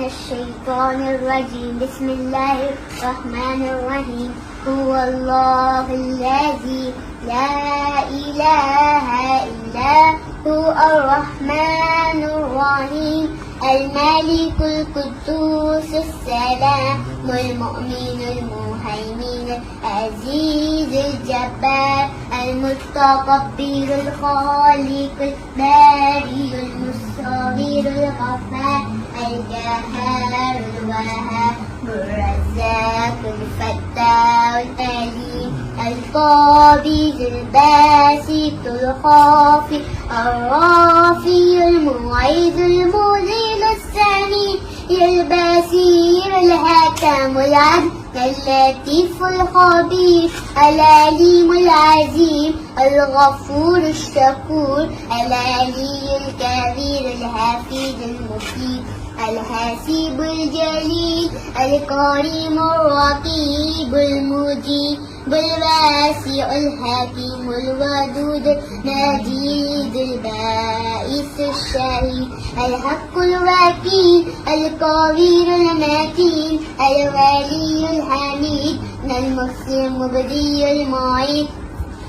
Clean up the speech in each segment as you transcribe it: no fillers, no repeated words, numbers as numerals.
الشيطان الرجيم. بسم الله الرحمن الرحيم. هو الله الذي لا إله إلا هو الرحمن الرحيم. الملك القدوس السلام المؤمن المهيمن العزيز الجبار المتكبر الخالق البارئ المصور الغفار القهار الوهاب الرزاق الفتاح العليم القابض الباسط الخافض الرافع المعيد المذل السميع البصير الحكم العدل اللطيف الخبير العليم العظيم الغفور الشكور العلي الكبير الحفيظ المفيد الحسيب الجليل الكريم الرقيب المجيب الواسع الحكيم الودود المجيد البائس الشهيد الحق الوكيل القوي المتين الولي الحميد المحسن المبدي المعيد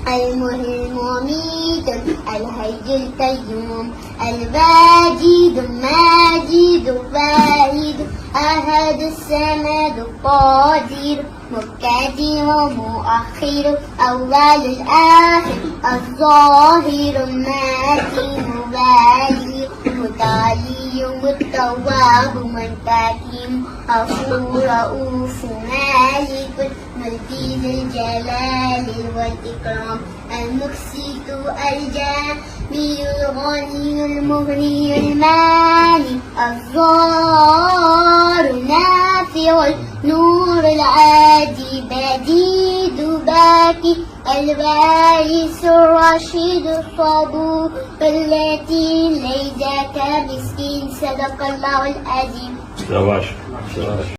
المحيي المميت الحي القيوم الواجد الماجد الواحد أحد الصمد القادر مقدم مؤخر أول الآخر الظاهر الماكن الوالي متعالي متواب منتقم غفور رؤوف مالك ملك الجلال والإكرام المقسط الجامع الغني المغني الماني الضار النافع النور العادي بديد باكي البائس الرشيد الصبور التي ليس كمسكين. صدق الله العظيم.